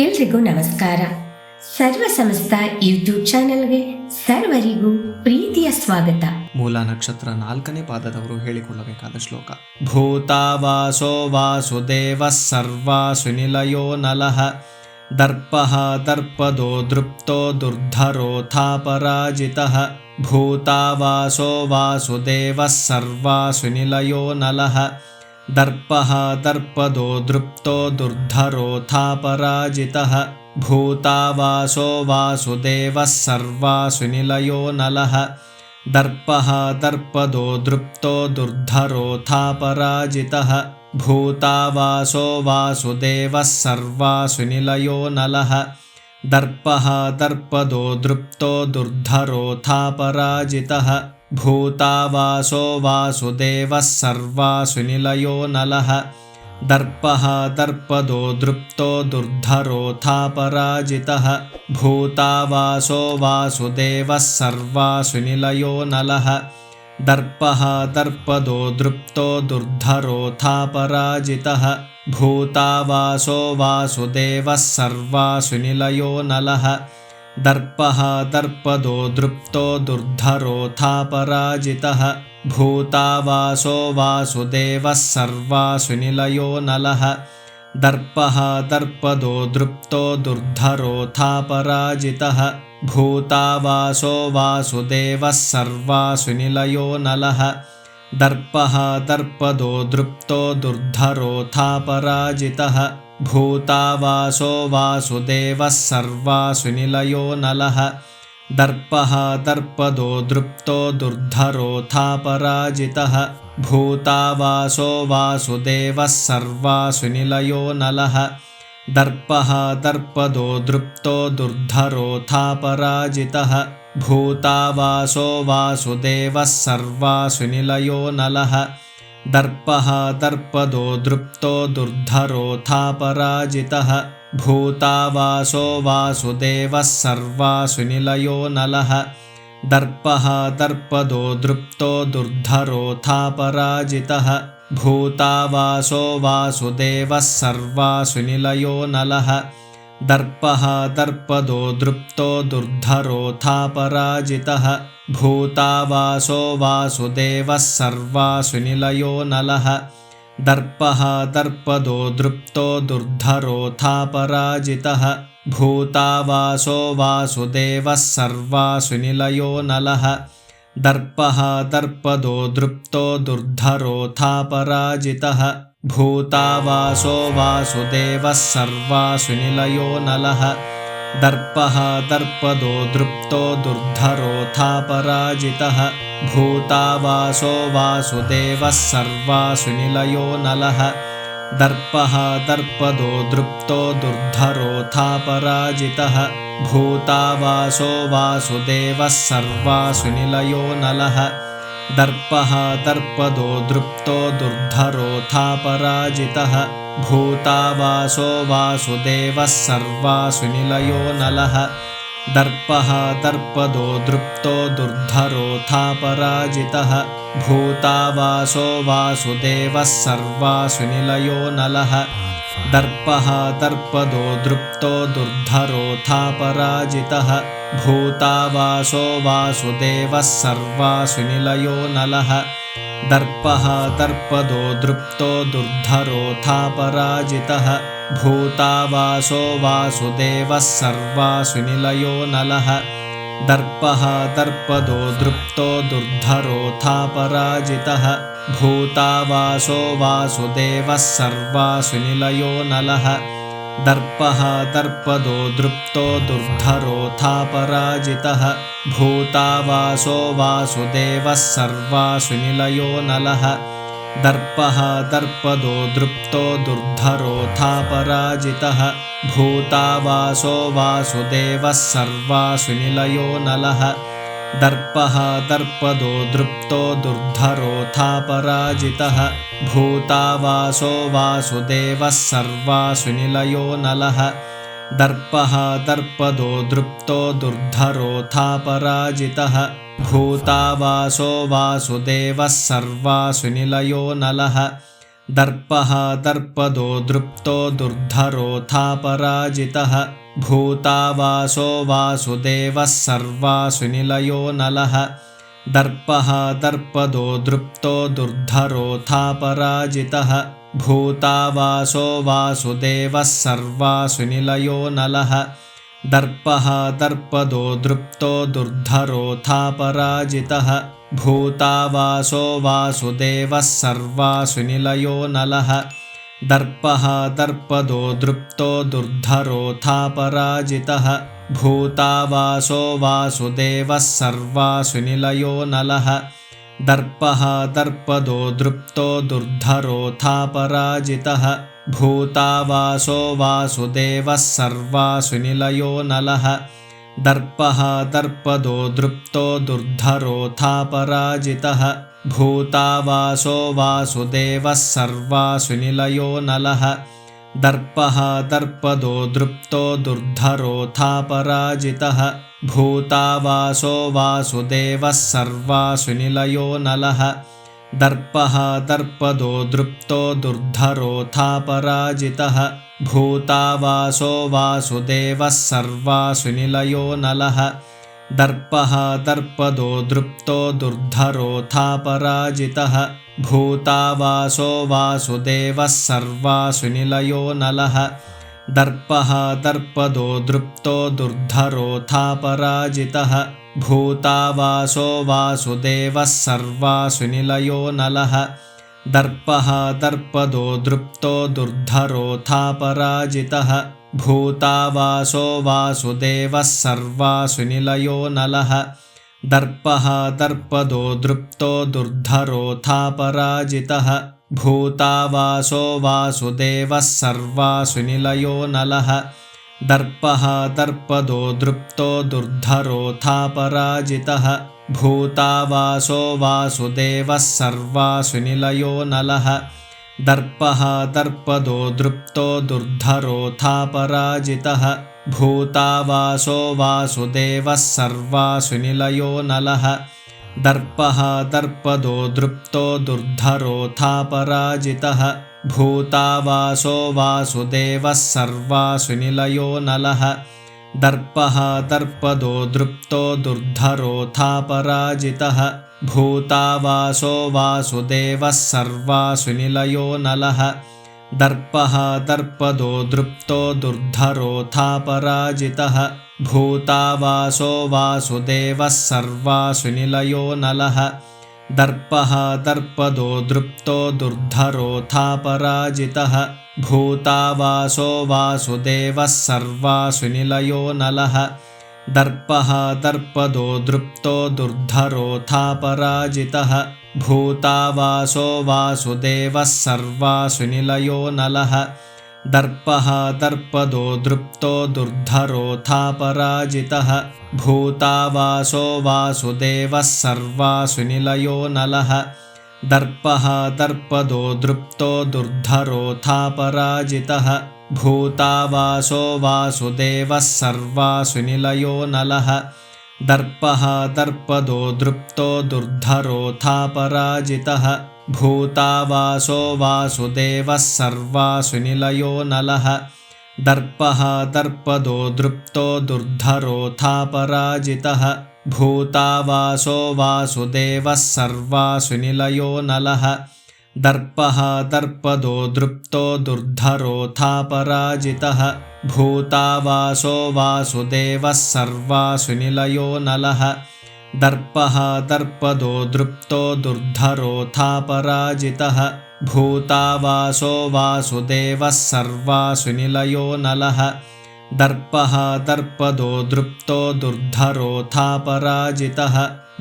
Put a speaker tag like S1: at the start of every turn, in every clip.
S1: ಎಲ್ರಿಗೂ ನಮಸ್ಕಾರ. ಸರ್ವ ಸಮಸ್ತ ಯೂಟ್ಯೂಬ್ ಚಾನೆಲ್ಗೆ ಸರ್ವರಿಗೂ ಪ್ರೀತಿಯ ಸ್ವಾಗತ.
S2: ಮೂಲ ನಕ್ಷತ್ರ 4ನೇ ಪಾದದವರು ಹೇಳಿಕೊಳ್ಳಬೇಕಾದ ಶ್ಲೋಕ. ಭೂತಾವಾಸೋ ವಾಸುದೇವ ಸರ್ವಾಸು ನಿಲಯೋ ನಲಃ ದರ್ಪಃ ದರ್ಪದೋ ದೃಪ್ತೋ ದುರ್ಧರೋಥಾಪರಾಜಿತಃ. ಭೂತಾವಾಸೋ ವಾಸುದೇವ ಸರ್ವಾಸು ನಿಲಯೋ ನಲಃ ದರ್ಪಃ ದರ್ಪದೋ ದೃಪ್ತೋ ದುರ್ಧರೋಥಾಪರಾಜಿತಃ. ಭೂತಾವಾಸೋ ವಾಸುದೇವ ಸರ್ವಾಸು ನಿಲಯೋ ನಲಃ ದರ್ಪಃ ದರ್ಪದೋ ದೃಪ್ತೋ ದುರ್ಧರೋಥಾಪರಾಜಿತಃ. ಭೂತಾವಾಸೋ ವಾಸುದೇವ ಸರ್ವಾಸು ನಿಲಯೋ ನಲಃ ದರ್ಪಃ ದರ್ಪದೋ ದೃಪ್ತೋ ದುರ್ಧರೋಥಾಪರಾಜಿತಃ. ಭೂತಾವಾಸೋ ವಾಸುದೇವ ಸರ್ವಾಸು ನಿಲಯೋ ನಲಃ ದರ್ಪಃ ದರ್ಪದೋ ದೃಪ್ತೋ ದುರ್ಧರೋಥಾಪರಾಜಿತಃ. ಭೂತಾವಾಸೋ ವಾಸುದೇವ ಸರ್ವಾಸು ನಿಲಯೋ ನಲಃ ದರ್ಪಃ ದರ್ಪದೋ ದೃಪ್ತೋ ದುರ್ಧರೋಥಾಪರಾಜಿತಃ. ಭೂತಾವಾಸೋ ವಾಸುದೇವ ಸರ್ವಾಸು ನಿಲಯೋ ನಲಃ ದರ್ಪಃ ದರ್ಪದೋ ದೃಪ್ತೋ ದುರ್ಧರೋಥಾಪರಾಜಿತಃ. ಭೂತಾವಾಸೋ ವಾಸುದೇವ ಸರ್ವಾಸು ನಿಲಯೋ ನಲಃ ದರ್ಪಃ ದರ್ಪದೋ ದೃಪ್ತೋ ದುರ್ಧರೋಥಾಪರಾಜಿತಃ. ಭೂತಾವಾಸೋ ವಾಸುದೇವ ಸರ್ವಾಸು ನಿಲಯೋ ನಲಃ ದರ್ಪಃ ದರ್ಪದೋ ದೃಪ್ತೋ ದುರ್ಧರೋಥಾಪರಾಜಿತಃ. ಭೂತಾವಾಸೋ ವಾಸುದೇವ ಸರ್ವಾಸು ನಿಲಯೋ ನಲಃ ದರ್ಪಃ ದರ್ಪದೋ ದೃಪ್ತೋ ದುರ್ಧರೋಥಾಪರಾಜಿತಃ. ಭೂತಾವಾಸೋ ವಾಸುದೇವ ಸರ್ವಾಸು ನಿಲಯೋ ನಲಃ ದರ್ಪಃ ದರ್ಪದೋ ದೃಪ್ತೋ ದುರ್ಧರೋಥಾಪರಾಜಿತಃ. ಭೂತಾವಾಸೋ ವಾಸುದೇವ ಸರ್ವಾಸು ನಿಲಯೋ ನಲಃ ದರ್ಪಃ ದರ್ಪದೋ ದೃಪ್ತೋ ದುರ್ಧರೋಥಾಪರಾಜಿತಃ. ಭೂತಾವಾಸೋ ವಾಸುದೇವ ಸರ್ವಾಸು ನಿಲಯೋ ನಲಃ ದರ್ಪಃ ದರ್ಪದೋ ದೃಪ್ತೋ ದುರ್ಧರೋಥಾಪರಾಜಿತಃ. ಭೂತಾವಾಸೋ ವಾಸುದೇವ ಸರ್ವಾಸು ನಿಲಯೋ ನಲಃ ದರ್ಪಃ ದರ್ಪದೋ ದೃಪ್ತೋ ದುರ್ಧರೋಥಾಪರಾಜಿತಃ. ಭೂತಾವಾಸೋ ವಾಸುದೇವ ಸರ್ವಾಸು ನಿಲಯೋ ನಲಃ ದರ್ಪಃ ದರ್ಪದೋ ದೃಪ್ತೋ ದುರ್ಧರೋಥಾಪರಾಜಿತಃ. ಭೂತಾವಾಸೋ ವಾಸುದೇವ ಸರ್ವಾಸು ನಿಲಯೋ ನಲಃ ದರ್ಪಃ ದರ್ಪದೋ ದೃಪ್ತೋ ದುರ್ಧರೋಥಾಪರಾಜಿತಃ. ಭೂತಾವಾಸೋ ವಾಸುದೇವ ಸರ್ವಾಸು ನಿಲಯೋ ನಲಃ ದರ್ಪಃ ದರ್ಪದೋ ದೃಪ್ತೋ ದುರ್ಧರೋಥಾಪರಾಜಿತಃ. ಭೂತಾವಾಸೋ ವಾಸುದೇವ ಸರ್ವಾಸು ನಿಲಯೋ ನಲಃ ದರ್ಪಃ ದರ್ಪದೋ ದೃಪ್ತೋ ದುರ್ಧರೋಥಾಪರಾಜಿತಃ. ಭೂತಾವಾಸೋ ವಾಸುದೇವ ಸರ್ವಾಸು ನಿಲಯೋ ನಲಃ ದರ್ಪಃ ದರ್ಪದೋ ದೃಪ್ತೋ ದುರ್ಧರೋಥಾಪರಾಜಿತಃ. ಭೂತಾವಾಸೋ ವಾಸುದೇವ ಸರ್ವಾಸು ನಿಲಯೋ ನಲಃ ದರ್ಪಃ ದರ್ಪದೋ ದೃಪ್ತೋ ದುರ್ಧರೋಥಾಪರಾಜಿತಃ. ಭೂತಾವಾಸೋ ವಾಸುದೇವ ಸರ್ವಾಸು ನಿಲಯೋ ನಲಃ ದರ್ಪಃ ದರ್ಪದೋ ದೃಪ್ತೋ ದುರ್ಧರೋಥಾಪರಾಜಿತಃ. ಭೂತಾವಾಸೋ ವಾಸುದೇವ ಸರ್ವಾಸು ನಿಲಯೋ ನಲಃ ದರ್ಪಃ ದರ್ಪದೋ ದೃಪ್ತೋ ದುರ್ಧರೋಥಾಪರಾಜಿತಃ. ಭೂತಾವಾಸೋ ವಾಸುದೇವ ಸರ್ವಾಸು ನಿಲಯೋ ನಲಃ ದರ್ಪಃ ದರ್ಪದೋ ದೃಪ್ತೋ ದುರ್ಧರೋಥಾಪರಾಜಿತಃ. ಭೂತಾವಾಸೋ ವಾಸುದೇವ ಸರ್ವಾಸು ನಿಲಯೋ ನಲಃ ದರ್ಪಃ ದರ್ಪದೋ ದೃಪ್ತೋ ದುರ್ಧರೋಥಾಪರಾಜಿತಃ. ಭೂತಾವಾಸೋ ವಾಸುದೇವ ಸರ್ವಾಸು ನಿಲಯೋ ನಲಃ ದರ್ಪಃ ದರ್ಪದೋ ದೃಪ್ತೋ ದುರ್ಧರೋಥಾಪರಾಜಿತಃ. ಭೂತಾವಾಸೋ ವಾಸುದೇವ ಸರ್ವಾಸು ನಿಲಯೋ ನಲಃ ದರ್ಪಃ ದರ್ಪದೋ ದೃಪ್ತೋ ದುರ್ಧರೋಥಾಪರಾಜಿತಃ. ಭೂತಾವಾಸೋ ವಾಸುದೇವ ಸರ್ವಾಸು ನಿಲಯೋ ನಲಃ ದರ್ಪಃ ದರ್ಪದೋ ದೃಪ್ತೋ ದುರ್ಧರೋಥಾಪರಾಜಿತಃ. ಭೂತಾವಾಸೋ ವಾಸುದೇವ ಸರ್ವಾಸು ನಿಲಯೋ ನಲಃ दर्पः दर्पदो दृप्तो दुर्धरोऽथापराजितः भूतावासो वासुदेवः सर्वासुनिलयो नलः दर्पः दर्पदो दृप्तो दुर्धरोऽथापराजितः भूतावासो वासुदेवः सर्वासुनिलयो नलः दर्पः दर्पदो दृप्तो दुर्धरोऽथापराजितः भूतावासो वासुदेवः सर्वासुनिलयो नलः दर्पः दर्पदो दृप्तो दुर्धरोऽथापराजितः भूतावासो वासुदेवः सर्वासुनिलयो नलः दर्पः दर्पदो दृप्तो दुर्धरोऽथापराजितः भूतावासो वासुदेवः सर्वासुनिलयो नलः दर्पः दर्पदो दृप्तो दुर्धरोऽथापराजितः भूतावासो वासुदेवः सर्वासुनिलयो नलः दर्पः दर्पदो दृप्तो दुर्धरोऽथापराजितः भूतावासो वासुदेवः सर्वासुनिलयो नलः दर्पः दर्पदो दृप्तो दुर्धरोऽथापराजितः भूतावासो वासुदेवः सर्वासुनिलयो नलः दर्पः दर्पदो दृप्तो दुर्धरोऽथापराजितः भूतावासो वासुदेवः सर्वासुनिलयो नलः दर्पः दर्पदो दृप्तो दुर्धरोऽथापराजितः भूतावासो वासुदेवः सर्वासुनिलयो नलः दर्पः दर्पदो दृप्तो दुर्धरोऽथापराजितः भूतावासो वासुदेवः सर्वासुनिलयो नलः दर्पः दर्पदो दृप्तो दुर्धरोऽथापराजितः भूतावासो वासुदेवः सर्वासुनिलयो नलः दर्पः दर्पदो दृप्तो दुर्धरोऽथापराजितः भूतावासो वासुदेवः सर्वासुनिलयो नलः दर्पः दर्पदो दृप्तो दुर्धरोऽथापराजितः भूतावासो वासुदेवः सर्वासुनिलयो नलः दर्पः दर्पदो दृप्तो दुर्धरोऽथापराजितः भूतावासो वासुदेवः सर्वासुनिलयो नलः दर्पः दर्पदो दृप्तो दुर्धरोऽथापराजितः भूतावासो वासुदेवः सर्वासुनिलयो नलः दर्पः दर्पदो दृप्तो दुर्धरोऽथापराजितः भूतावासो वासुदेवः सर्वासुनिलयो नलः दर्पः दर्पदो दृप्तो दुर्धरोऽथापराजितः भूतावासो वासुदेवः सर्वासुनिलयो नलः दर्पः दर्पदो दृप्तो दुर्धरोऽथापराजितः भूतावासो वासुदेवः सर्वासुनिलयो नलः दर्पः दर्पदो दृप्तो दुर्धरोऽथापराजितः भूतावासो वासुदेवः सर्वासुनिलयो नलः दर्पः दर्पदो दृप्तो दुर्धरोऽथापराजितः भूतावासो वासुदेवः सर्वासुनिलयो नलः दर्पः दर्पदो दृप्तो दुर्धरोऽथापराजितः भूतावासो वासुदेवः सर्वासुनिलयो नलः दर्पः दर्पदो दृप्तो दुर्धरोऽथापराजितः भूतावासो वासुदेवः सर्वासुनिलयो नलः दर्पः दर्पदो दृप्तो दुर्धरोऽथापराजितः भूतावासो वासुदेवः सर्वासुनिलयो नलः दर्पः दर्पदो दृप्तो दुर्धरोऽथापराजितः भूतावासो वासुदेवः सर्वासुनिलयो नलः दर्पः दर्पदो दृप्तो दुर्धरोऽथापराजितः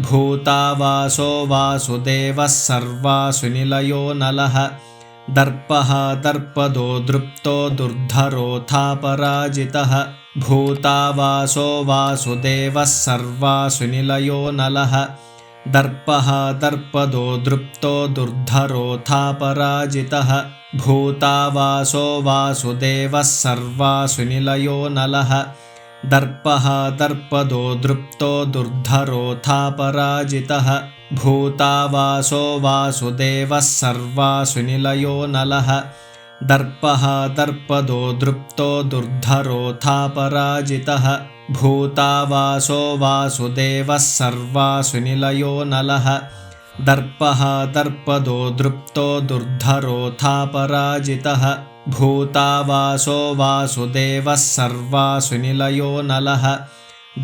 S2: भूतावासो वासुदेवः सर्वासुनिलयो नलः दर्पः दर्पदो दृप्तो दुर्धरोऽथापराजितः भूतावासो वासुदेवः सर्वासुनिलयो नलः दर्पः दर्पदो दृप्तो दुर्धरोऽथापराजितः भूतावासो वासुदेवः सर्वासुनिलयो नलः दर्पः दर्पदो दृप्तो दुर्धरोऽथापराजितः भूतावासो वासुदेवः सर्वासुनिलयो नलः दर्पः दर्पदो दृप्तो दुर्धरोऽथापराजितः भूतावासो वासुदेवः सर्वासुनिलयो नलः दर्पः दर्पदो दृप्तो दुर्धरोऽथापराजितः भूतावासो वासुदेवः सर्वासुनिलयो नलः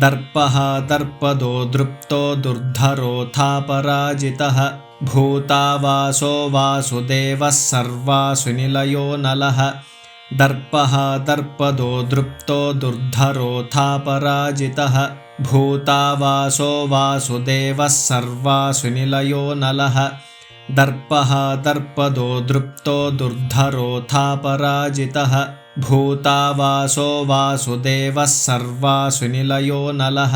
S2: दर्पः दर्पदो दृप्तो दुर्धरोऽथापराजितः भूतावासो वासुदेवः सर्वासुनिलयो नलः दर्पः दर्पदो दृप्तो दुर्धरोऽथापराजितः भूतावासो वासुदेवः सर्वासुनिलयो नलः दर्पः दर्पदो दृप्तो दुर्धरोऽथापराजितः भूतावासो वासुदेवः सर्वासुनिलयो नलः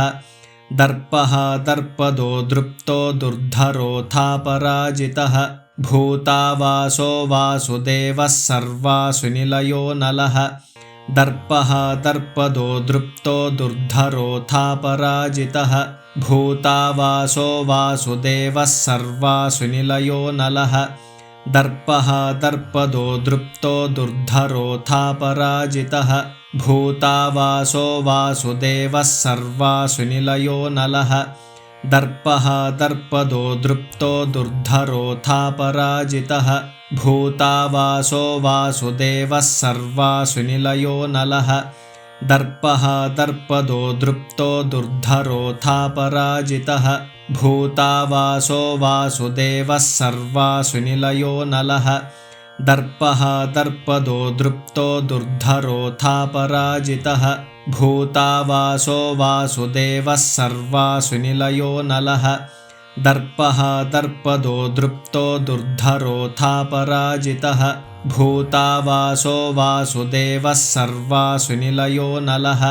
S2: दर्पः दर्पदो दृप्तो दुर्धरोऽथापराजितः भूतावासो वासुदेवः सर्वासुनिलयो नलः दर्पः दर्पदो दृप्तो दुर्धरोऽथापराजितः भूतावासो वासुदेवः सर्वासुनिलयो नलः दर्पः दर्पदो दृप्तो दुर्धरोऽथापराजितः भूतावासो वासुदेवः सर्वासुनिलयो नलः दर्पः दर्पदो दृप्तो दुर्धरोऽथापराजितः भूतावासो वासुदेवः सर्वासुनिलयो नलः दर्पः दर्पदो दृप्तो दुर्धरोऽथापराजितः भूतावासो वासुदेवः सर्वासुनिलयो नलः दर्पः दर्पदो दृप्तो दुर्धरोऽथापराजितः भूतावासो वासुदेवः सर्वासुनिलयो नलः दर्पः दर्पदो दृप्तो दुर्धरोऽथापराजितः भूतावासो वासुदेवः सर्वासुनिलयो नलः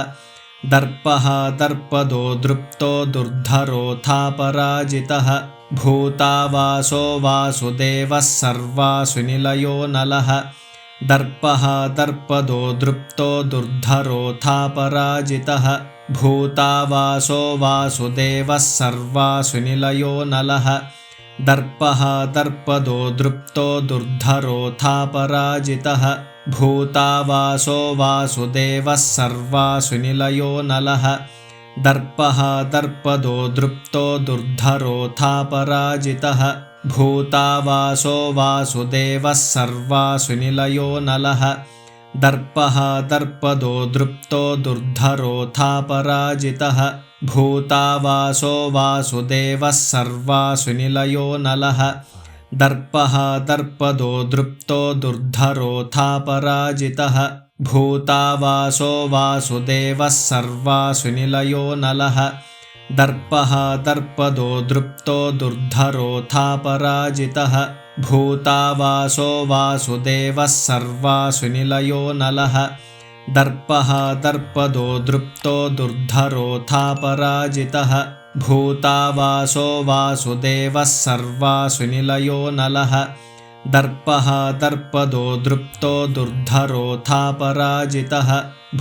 S2: दर्पः दर्पदो दृप्तो दुर्धरोऽथापराजितः भूतावासो वासुदेवः सर्वासुनिलयो नलः दर्पः दर्पदो दृप्तो दुर्धरोऽथापराजितः भूतावासो वासुदेवः सर्वासुनिलयो नलः दर्पः दर्पदो दृप्तो दुर्धरोऽथापराजितः भूतावासो वासुदेवः सर्वासुनिलयो नलः दर्पः दर्पदो दृप्तो दुर्धरोऽथापराजितः भूतावासो वासुदेवः सर्वासुनिलयो नलः दर्पः दर्पदो दृप्तो दुर्धरोऽथापराजितः भूतावासो वासुदेवः सर्वासुनिलयो नलः दर्पः दर्पदो दृप्तो दुर्धरोऽथापराजितः भूतावासो वासुदेवः सर्वासुनिलयो नलः दर्पः दर्पदो दृप्तो दुर्धरोऽथापराजितः भूतावासो वासुदेवः सर्वासुनिलयो नलः दर्पः दर्पदो दृप्तो दुर्धरोऽथापराजितः भूतावासो वासुदेवः सर्वासुनिलयो नलः दर्पः दर्पदो दृप्तो दुर्धरोऽथापराजितः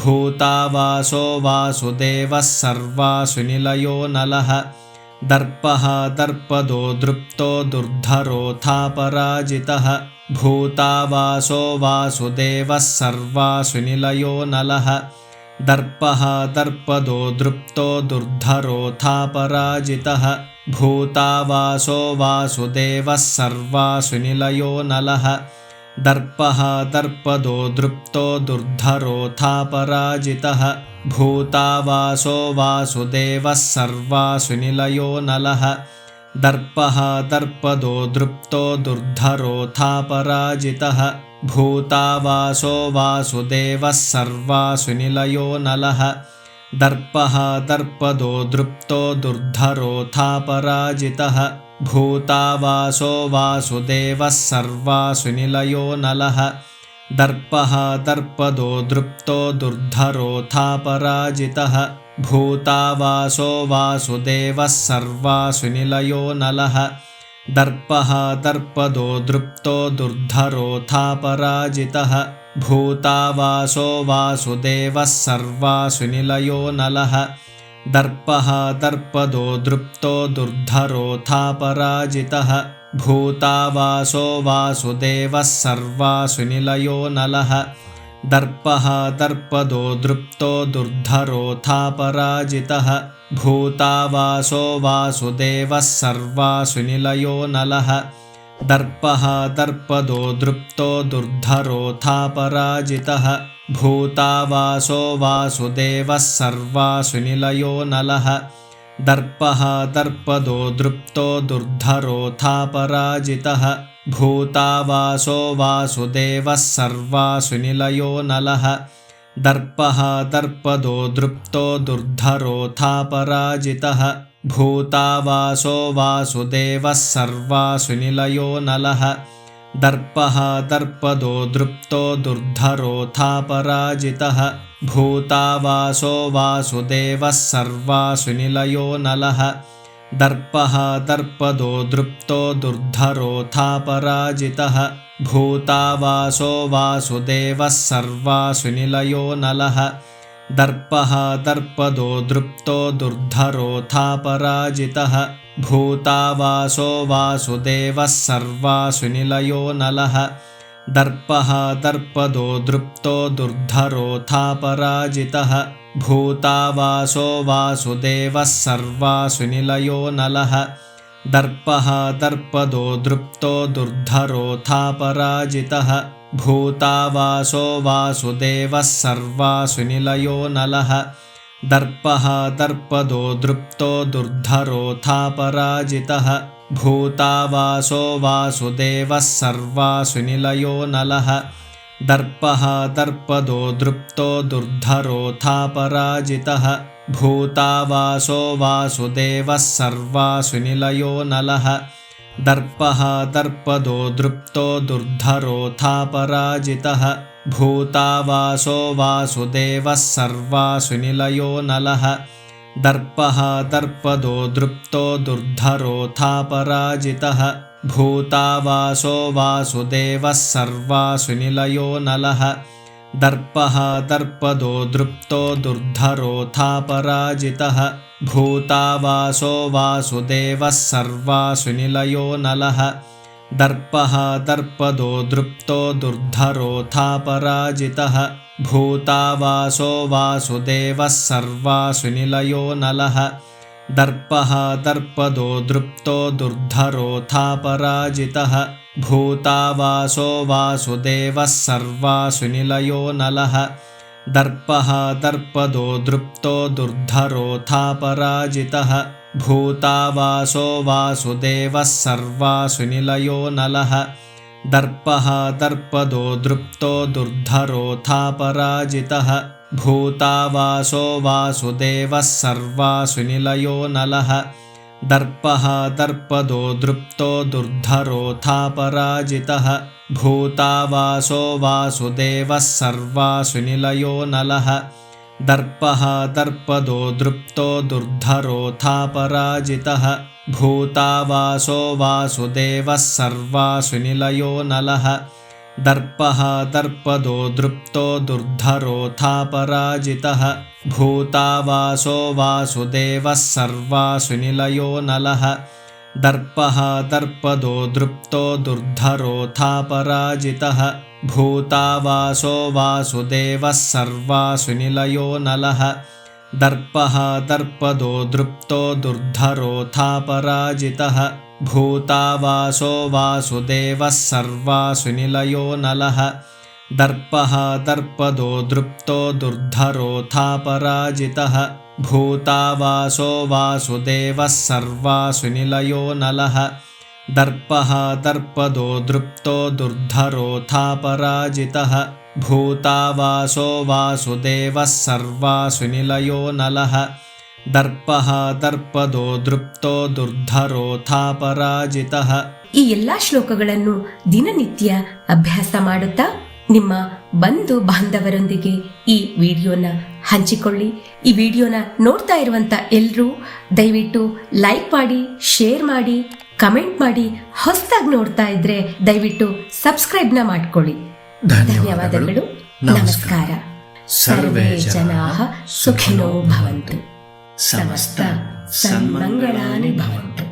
S2: भूतावासो वासुदेवः सर्वासुनिलयो नलः दर्पः दर्पदो दृप्तो दुर्धरोऽथापराजितः भूतावासो वासुदेवः सर्वासुनिलयो नलः दर्पः दर्पदो दृप्तो दुर्धरोऽथापराजितः भूतावासो वासुदेवः सर्वासुनिलयो नलः दर्पः दर्पदो दृप्तो दुर्धरोऽथापराजितः भूतावासो वासुदेवः सर्वासुनिलयो नलः दर्पः दर्पदो दृप्तो दुर्धरोऽथापराजितः भूतावासो वासुदेवः सर्वासुनिलयो नलः दर्पः दर्पदो दृप्तो दुर्धरोऽथापराजितः भूतावासो वासुदेवः सर्वासुनिलयो नलः दर्पः दर्पदो दृप्तो दुर्धरोऽथापराजितः भूतावासो वासुदेवः सर्वासुनिलयो नलः दर्पः दर्पदो दृप्तो दुर्धरोऽथापराजितः भूतावासो वासुदेवः सर्वासुनिलयो नलः दर्पः दर्पदो दृप्तो दुर्धरोऽथापराजितः भूतावासो वासुदेवः सर्वासुनिलयो नलः दर्पः दर्पदो दृप्तो दुर्धरोऽथापराजितः भूतावासो वासुदेवः सर्वासुनिलयो नलः दर्पः दर्पदो दृप्तो दुर्धरोऽथापराजितः भूतावासो वासुदेवः सर्वासुनिलयो नलः दर्पः दर्पदो दृप्तो दुर्धरोऽथापराजितः भूतावासो वासुदेवः सर्वासुनिलयो नलः दर्पः दर्पदो दृप्तो दुर्धरोऽथापराजितः भूतावासो वासुदेवः सर्वासुनिलयो नलः दर्पः दर्पदो दृप्तो दुर्धरोऽथापराजितः भूतावासो वासुदेवः सर्वासुनिलयो नलः दर्पः दर्पदो दृप्तो दुर्धरोऽथापराजितः भूतावासो वासुदेवः सर्वासुनिलयो नलः दर्पः दर्पदो दृप्तो दुर्धरोऽथापराजितः भूतावासो वासुदेवः सर्वासुनिलयो नलः दर्पः दर्पदो दृप्तो दुर्धरोऽथापराजितः भूतावासो वासुदेवः सर्वासुनिलयो नलः दर्पः दर्पदो दृप्तो दुर्धरोऽथापराजितः भूतावासो वासुदेवः सर्वासुनिलयो नलः दर्पः दर्पदो दृप्तो दुर्धरोऽथापराजितः भूतावासो वासुदेवः सर्वासुनिलयो नलः दर्पः दर्पदो दृप्तो दुर्धरोऽथापराजितः भूतावासो वासुदेवः सर्वासुनिलयो नलः दर्पः दर्पदो दृप्तो दुर्धरोऽथापराजितः भूतावासो वासुदेवः सर्वासुनिलयो नलः दर्पः दर्पदो दृप्तो दुर्धरोऽथापराजितः भूतावासो वासुदेवः सर्वासुनिलयो नलः दर्पः दर्पदो दृप्तो दुर्धरोऽथापराजितः भूतावासो वासुदेवः सर्वासुनिलयो नलः दर्पः दर्पदो दृप्तो दुर्धरोऽथापराजितः भूतावासो वासुदेवः सर्वासुनिलयो नलः दर्पः दर्पदो दृप्तो दुर्धरोऽथापराजितः भूतावासो वासुदेवः सर्वासुनिलयो नलः दर्पः दर्पदो दृप्तो दुर्धरोऽथापराजितः भूतावासो वासुदेवः सर्वासुनिलयो नलः दर्पः दर्पदो दृप्तो दुर्धरोऽथापराजितः भूतावासो वासुदेवः सर्वासुनिलयो नलः दर्पः दर्पदो दृप्तो दुर्धरोऽथापराजितः भूतावासो वासुदेवः सर्वासुनिलयो नलः दर्पः दर्पदो दृप्तो दुर्धरोऽथापराजितः भूतावासो वासुदेवः सर्वासुनिलयो नलः दर्पः दर्पदो दृप्तो दुर्धरोऽथापराजितः भूतावासो वासुदेवः सर्वासुनिलयो नलः दर्पः दर्पदो दृप्तो दुर्धरोऽथापराजितः भूतावासो वासुदेवः सर्वासुनिलयो नलः दर्पः दर्पदो दृप्तो दुर्धरोऽथापराजितः भूतावासो वासुदेवः सर्वासुनिलयो नलः दर्पः दर्पदो दृप्तो दुर्धरोऽथापराजितः भूतावासो वासुदेवः सर्वासुनिलयो नलः दर्पः दर्पदो दृप्तो दुर्धरोऽथापराजितः भूतावासो वासुदेवः सर्वासुनिलयो नलः दर्पः दर्पदो दೃಪ್ತೋ ದುರ್ಧರೋಥಾಪರಾಜಿತಃ.
S1: ಈ ಎಲ್ಲಾ ಶ್ಲೋಕಗಳನ್ನು ದಿನನಿತ್ಯ ಅಭ್ಯಾಸ ಮಾಡುತ್ತಾ ನಿಮ್ಮ ಬಂಧು ಬಾಂಧವರೊಂದಿಗೆ ಈ ವಿಡಿಯೋನ ಹಂಚಿಕೊಳ್ಳಿ. ಈ ವಿಡಿಯೋನ ನೋಡ್ತಾ ಇರುವಂತ ಎಲ್ಲರೂ ದಯವಿಟ್ಟು ಲೈಕ್ ಮಾಡಿ, ಶೇರ್ ಮಾಡಿ, ಕಮೆಂಟ್ ಮಾಡಿ. ಹೊಸದಾಗಿ ನೋಡ್ತಾ ಇದ್ರೆ ದಯವಿಟ್ಟು ಸಬ್ಸ್ಕ್ರೈಬ್ನ ಮಾಡ್ಕೊಳ್ಳಿ. ಧನ್ಯವಾದಗಳು. ನಮಸ್ಕಾರ. ಸರ್ವೇ ಜನಾಃ ಸುಖಿನೋ ಭವಂತು. ಸಮಸ್ತ ಸನ್ಮಂಗಳಾನಿ ಭವಂತು.